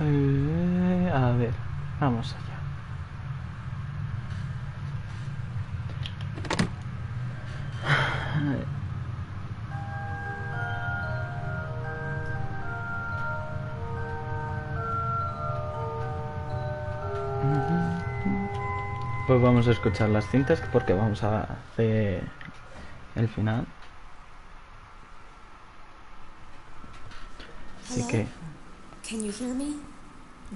A ver, vamos allá. Pues vamos a escuchar las cintas porque vamos a hacer el final. Así que... Can you hear me?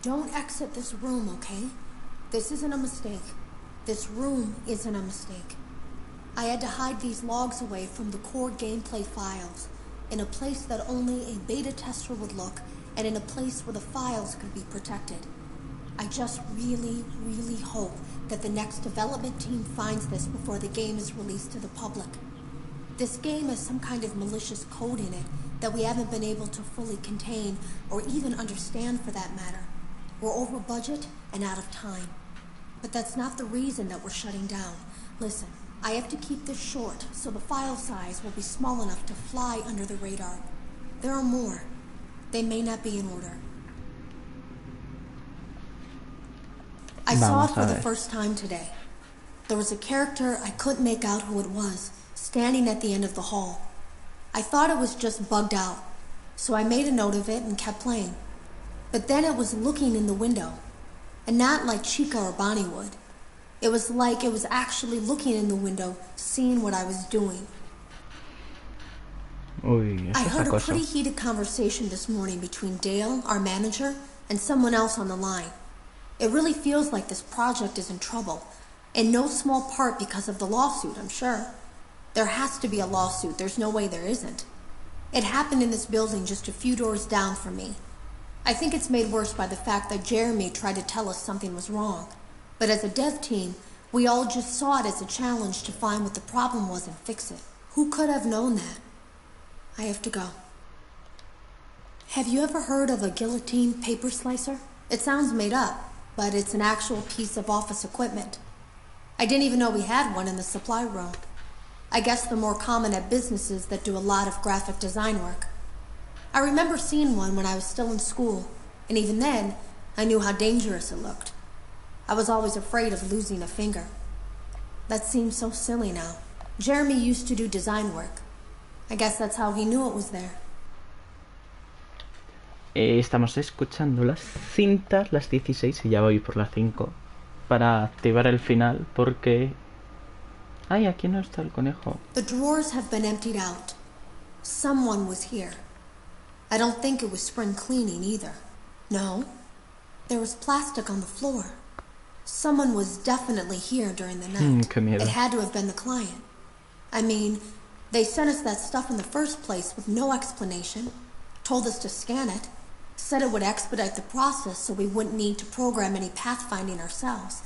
Don't exit this room, okay? This isn't a mistake. This room isn't a mistake. I had to hide these logs away from the core gameplay files, in a place that only a beta tester would look, and in a place where the files could be protected. I just really, really hope that the next development team finds this before the game is released to the public. This game has some kind of malicious code in it that we haven't been able to fully contain or even understand for that matter. We're over budget and out of time. But that's not the reason that we're shutting down. Listen, I have to keep this short so the file size will be small enough to fly under the radar. There are more. They may not be in order. I saw it for the first time today. There was a character I couldn't make out who it was, standing at the end of the hall. I thought it was just bugged out, so I made a note of it and kept playing. But then it was looking in the window, and not like Chica or Bonnie would. It was like it was actually looking in the window, seeing what I was doing. I heard a pretty heated conversation this morning between Dale, our manager, and someone else on the line. It really feels like this project is in trouble, in no small part because of the lawsuit, I'm sure. There has to be a lawsuit, there's no way there isn't. It happened in this building just a few doors down from me. I think it's made worse by the fact that Jeremy tried to tell us something was wrong. But as a dev team, we all just saw it as a challenge to find what the problem was and fix it. Who could have known that? I have to go. Have you ever heard of a guillotine paper slicer? It sounds made up, but it's an actual piece of office equipment. I didn't even know we had one in the supply room. I guess they're more common at businesses that do a lot of graphic design work. I remember seeing one when I was still in school, and even then, I knew how dangerous it looked. I was always afraid of losing a finger. That seems so silly now. Jeremy used to do design work. I guess that's how he knew it was there. Estamos escuchando las cintas, las 16, y ya voy por las 5, para activar el final, porque... Ay, aquí no está el conejo. The drawers have been emptied out. Someone was here. I don't think it was spring cleaning either. No, there was plastic on the floor. Someone was definitely here during the night. It had to have been the client. I mean, they sent us that stuff in the first place with no explanation, told us to scan it, said it would expedite the process so we wouldn't need to program any pathfinding ourselves.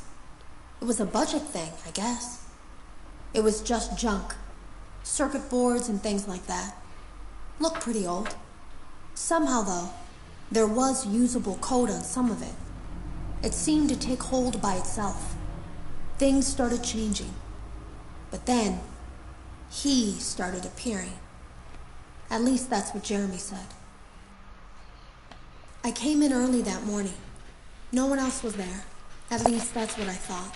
It was a budget thing, I guess. It was just junk. Circuit boards and things like that. Looked pretty old. Somehow, though, there was usable code on some of it. It seemed to take hold by itself. Things started changing. But then, he started appearing. At least that's what Jeremy said. I came in early that morning. No one else was there. At least that's what I thought.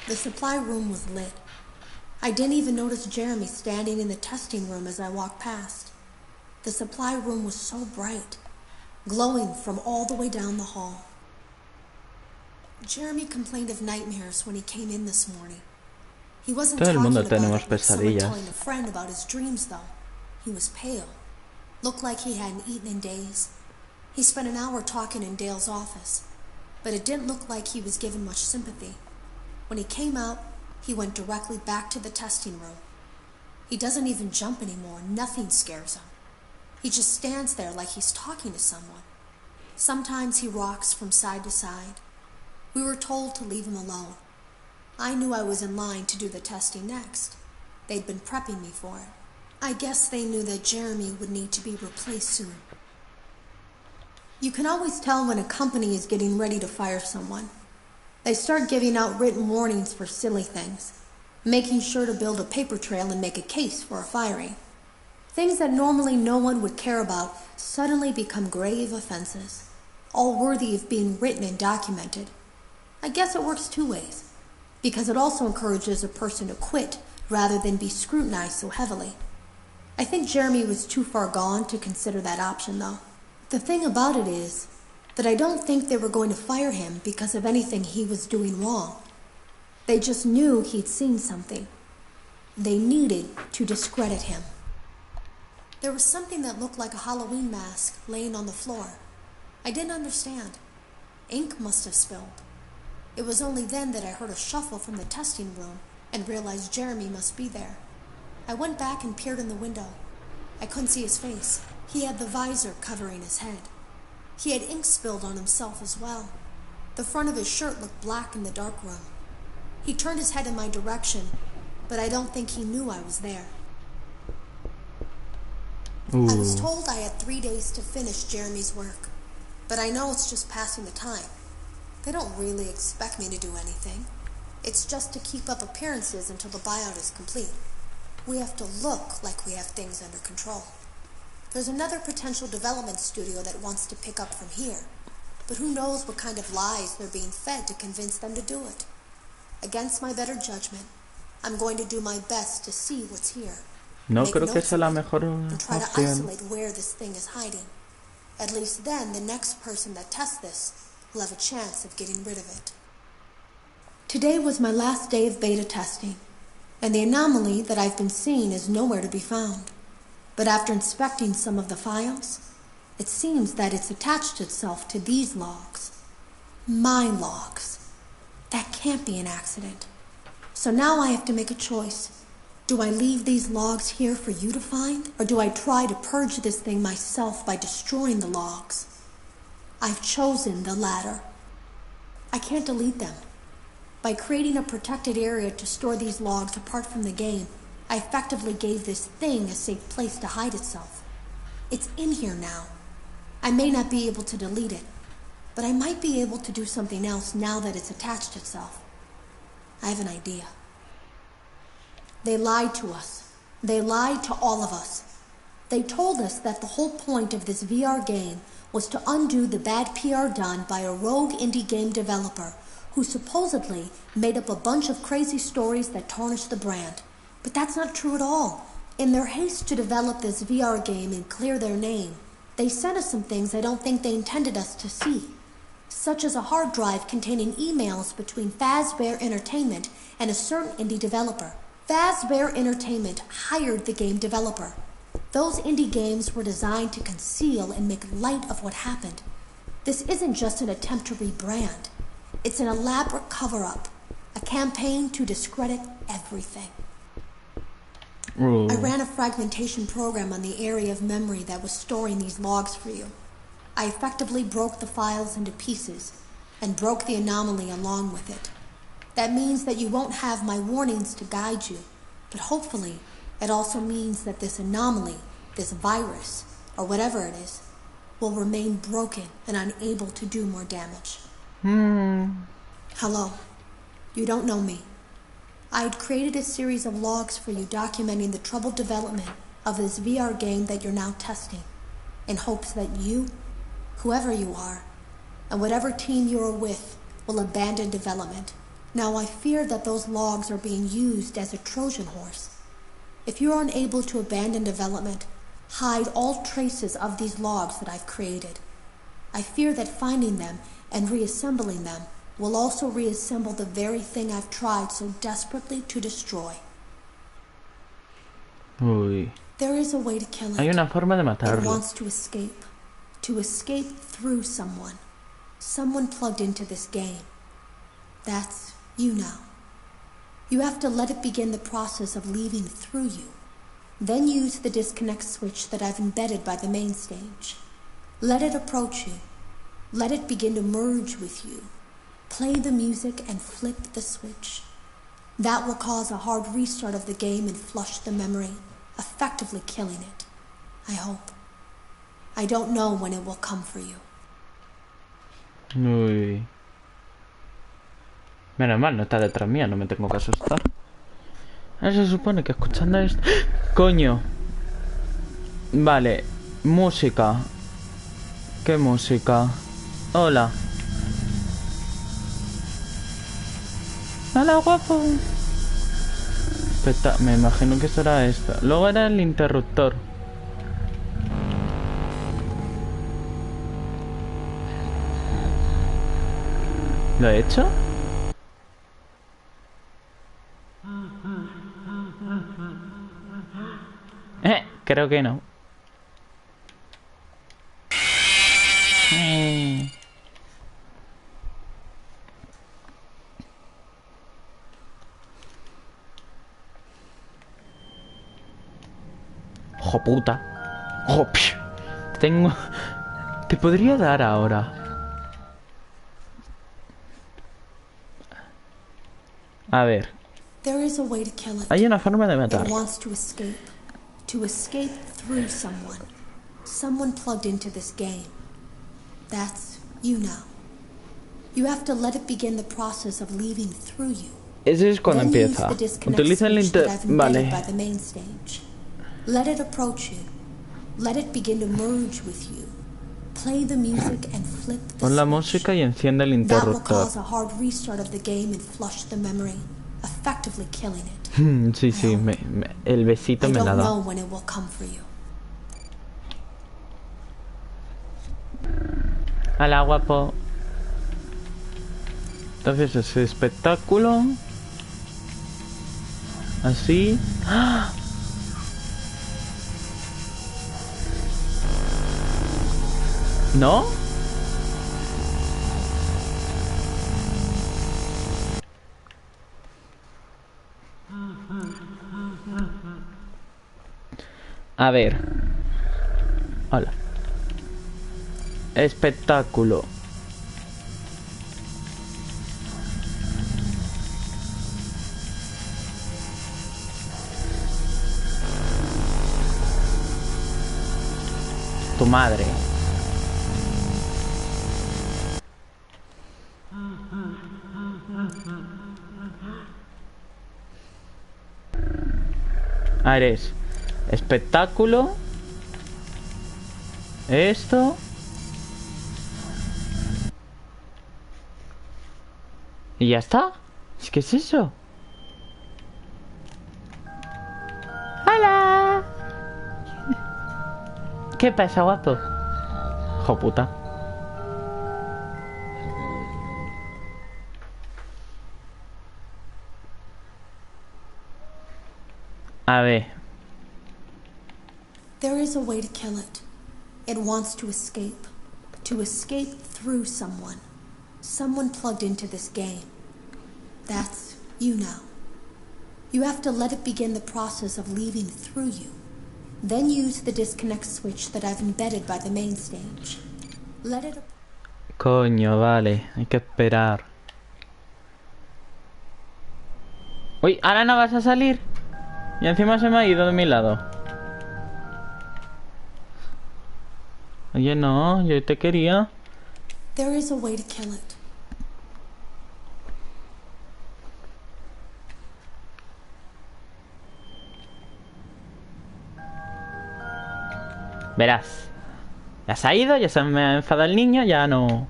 The supply room was lit. I didn't even notice Jeremy standing in the testing room as I walked past. The supply room was so bright, glowing from all the way down the hall. Jeremy complained of nightmares when he came in this morning. He wasn't talking about it like someone telling a friend about his dreams, though. He was pale. Looked like he hadn't eaten in days. He spent an hour talking in Dale's office, but it didn't look like he was given much sympathy. When he came out, he went directly back to the testing room. He doesn't even jump anymore. Nothing scares him. He just stands there like he's talking to someone. Sometimes he rocks from side to side. We were told to leave him alone. I knew I was in line to do the testing next. They'd been prepping me for it. I guess they knew that Jeremy would need to be replaced soon. You can always tell when a company is getting ready to fire someone. They start giving out written warnings for silly things, making sure to build a paper trail and make a case for a firing. Things that normally no one would care about suddenly become grave offenses. all worthy of being written and documented. I guess it works two ways, because it also encourages a person to quit rather than be scrutinized so heavily. I think Jeremy was too far gone to consider that option, though. The thing about it is that I don't think they were going to fire him because of anything he was doing wrong. They just knew he'd seen something. They needed to discredit him. There was something that looked like a Halloween mask laying on the floor. I didn't understand. Ink must have spilled. It was only then that I heard a shuffle from the testing room and realized Jeremy must be there. I went back and peered in the window. I couldn't see his face. He had the visor covering his head. He had ink spilled on himself as well. The front of his shirt looked black in the dark room. He turned his head in my direction, but I don't think he knew I was there. Ooh. I was told I had 3 days to finish Jeremy's work, but I know it's just passing the time. They don't really expect me to do anything. It's just to keep up appearances until the buyout is complete. We have to look like we have things under control. There's another potential development studio that wants to pick up from here, but who knows what kind of lies they're being fed to convince them to do it. Against my better judgment, I'm going to do my best to see what's here. No creo que sea la mejor and try to opción. isolate where this thing is hiding. At least then, the next person that tests this will have a chance of getting rid of it. Today was my last day of beta testing, and the anomaly that I've been seeing is nowhere to be found. But after inspecting some of the files, it seems that it's attached itself to these logs. My logs. That can't be an accident. So now I have to make a choice. Do I leave these logs here for you to find, or do I try to purge this thing myself by destroying the logs? I've chosen the latter. I can't delete them. By creating a protected area to store these logs apart from the game, I effectively gave this thing a safe place to hide itself. It's in here now. I may not be able to delete it, but I might be able to do something else now that it's attached itself. I have an idea. They lied to us. They lied to all of us. They told us that the whole point of this VR game was to undo the bad PR done by a rogue indie game developer who supposedly made up a bunch of crazy stories that tarnished the brand. But that's not true at all. In their haste to develop this VR game and clear their name, they sent us some things I don't think they intended us to see, such as a hard drive containing emails between Fazbear Entertainment and a certain indie developer. Fazbear Entertainment hired the game developer. Those indie games were designed to conceal and make light of what happened. This isn't just an attempt to rebrand. It's an elaborate cover-up, a campaign to discredit everything. Ooh. I ran a fragmentation program on the area of memory that was storing these logs for you. I effectively broke the files into pieces and broke the anomaly along with it. That means that you won't have my warnings to guide you, but hopefully it also means that this anomaly, this virus, or whatever it is, will remain broken and unable to do more damage. Hello. You don't know me. I had created a series of logs for you documenting the troubled development of this VR game that you're now testing, in hopes that you, whoever you are, and whatever team you are with, will abandon development. Now I fear that those logs are being used as a Trojan horse. If you are unable to abandon development, hide all traces of these logs that I've created. I fear that finding them and reassembling them will also reassemble the very thing I've tried so desperately to destroy. Uy. There is a way to kill it. Hay una forma de It matarlo. wants to escape through someone plugged into this game. That's you now. You have to let it begin the process of leaving through you. Then use the disconnect switch that I've embedded by the main stage. Let it approach you. Let it begin to merge with you. Play the music and flip the switch. That will cause a hard restart of the game and flush the memory, effectively killing it. I hope. I don't know when it will come for you. Uy. Menos mal, no está detrás mía, no me tengo que asustar. Ahora se supone que escuchando esto... ¡Coño! Vale, música. ¿Qué música? Hola. Hola, guapo. Me imagino que será esta. Luego era el interruptor. ¿Lo he hecho? Creo que no. ¡Jo puta! ¡Jo! Tengo... Te podría dar ahora. A ver. Hay una forma de matar. To escape through someone. Someone plugged into this game. That's you now. You have to let it begin the process of leaving through you. Ese es cuando Then empieza. use the disconnect Utiliza el switch that I've embedded Vale. by the main stage. Let it approach you. Let it begin to merge with you. Play the music and flip the Pon la switch. música y enciende el That will interruptor. cause a hard restart of the game and flush the memory, effectively killing it. Sí, sí, el besito me la I don't da. know when it will come for you. Hola, guapo. Entonces ese espectáculo. Así. ¡Ah! ¿No? A ver. Hola. Espectáculo. Tu madre. Eres espectáculo. Esto. Y ya está. ¿Qué es eso? ¡Hola! ¿Qué pasa, guapo? Jo puta. A ver. There is a way to kill it. It wants to escape. To escape through someone. Someone plugged into this game. That's you now. You have to let it begin the process of leaving through you. Then use the disconnect switch that I've embedded by the main stage. Let it... Coño, vale. Hay que esperar. Uy, ahora no vas a salir. Y encima se me ha ido de mi lado. Oye, no, yo te quería. There is a way to kill it. Verás. Ya se ha ido, ya se me ha enfadado el niño, ya no...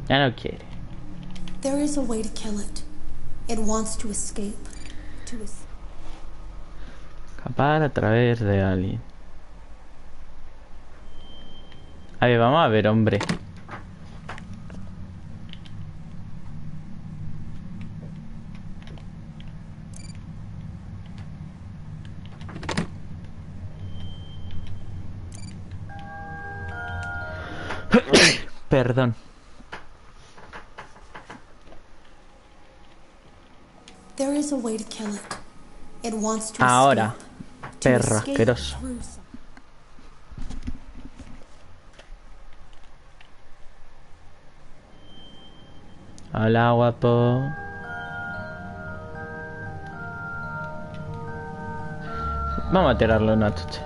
Ya no quiere. There is a way to kill it. It wants to escape. Escapar a través de alguien. A ver, vamos a ver, hombre. Perdón. There is a way to kill it. It wants to Ahora, escape. perro asqueroso. Hola, guapo. Vamos a tirarle una chuche.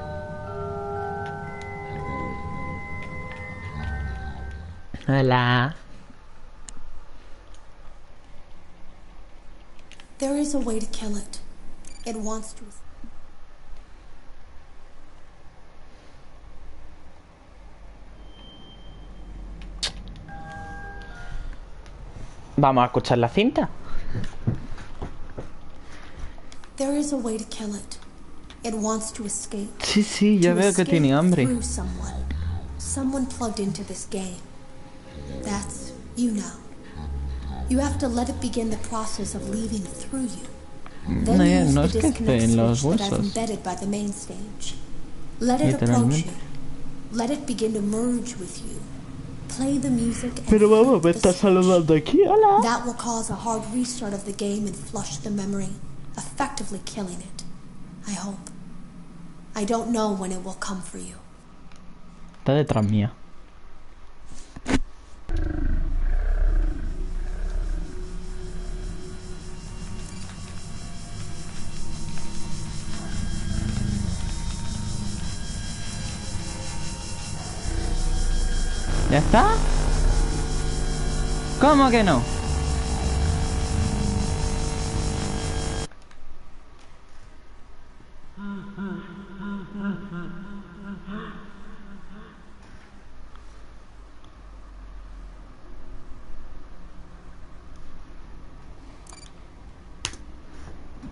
Hola. There is a way to kill it. It wants to... Vamos a escuchar la cinta. There is a way to kill it. It wants to escape. Sí, ya veo que tiene hambre. Someone plugged into this game. That's you now. You have to let it begin the process of leaving through you. Then use the disconnect switch that I've embedded by the main stage. Let it approach you. Let it begin to merge with you. Play the music and Pero vamos, me está saludando aquí. Hola. That will cause a hard restart of the game and flush the memory, effectively killing it. I hope. I don't know when it will come for you. Está detrás mía. ¿Ya está? ¿Cómo que no?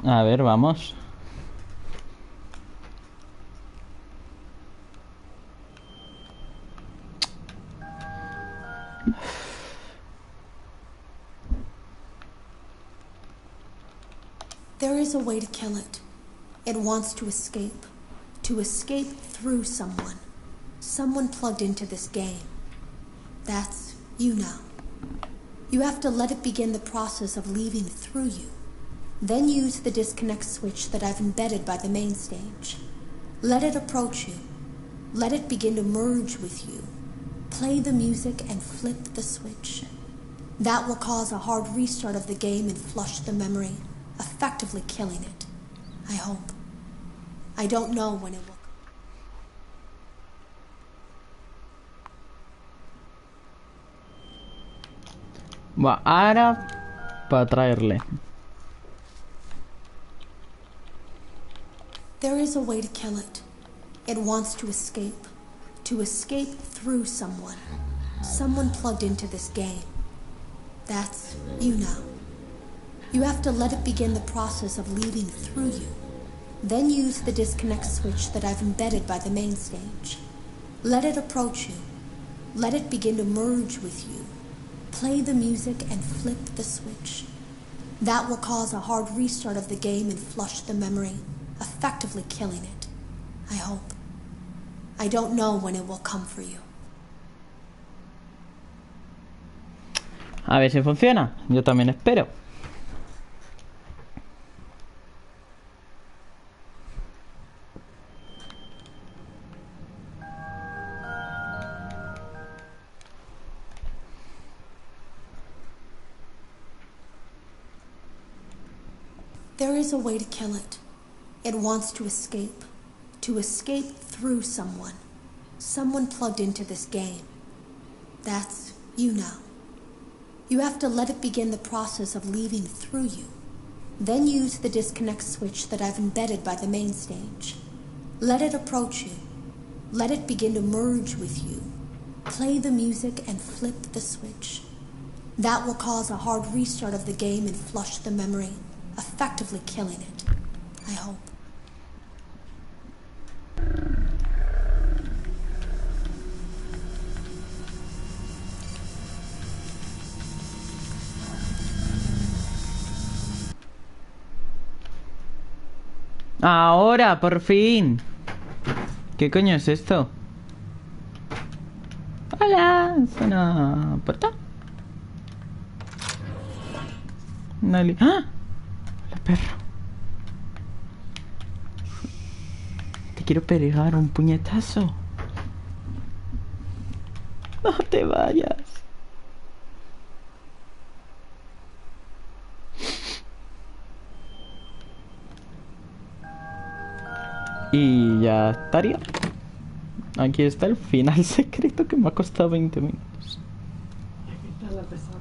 A ver, vamos. There is a way to kill it. It wants to escape. To escape through someone. Someone plugged into this game. That's you now. You have to let it begin the process of leaving through you. Then use the disconnect switch that I've embedded by the main stage. Let it approach you. Let it begin to merge with you. Play the music and flip the switch. That will cause a hard restart of the game and flush the memory, effectively killing it. I hope. I don't know when it will. Va, ahora para traerle. There is a way to kill it. It wants to escape. To escape through someone. Someone plugged into this game. That's you now. You have to let it begin the process of leaving through you. Then use the disconnect switch that I've embedded by the main stage. Let it approach you. Let it begin to merge with you. Play the music and flip the switch. That will cause a hard restart of the game and flush the memory, effectively killing it. I hope. I don't know when it will come for you. A ver si funciona. Yo también espero. There is a way to kill it. It wants to escape. To escape through someone. Someone plugged into this game. That's you now. You have to let it begin the process of leaving through you. Then use the disconnect switch that I've embedded by the main stage. Let it approach you. Let it begin to merge with you. Play the music and flip the switch. That will cause a hard restart of the game and flush the memory, effectively killing it. I hope. Ahora, por fin. ¿Qué coño es esto? Hola, es una puerta. ¡Ah! El perro. Te quiero pegar un puñetazo. No te vayas. Y ya estaría. Aquí está el final secreto que me ha costado 20 minutos. Aquí está la pesada.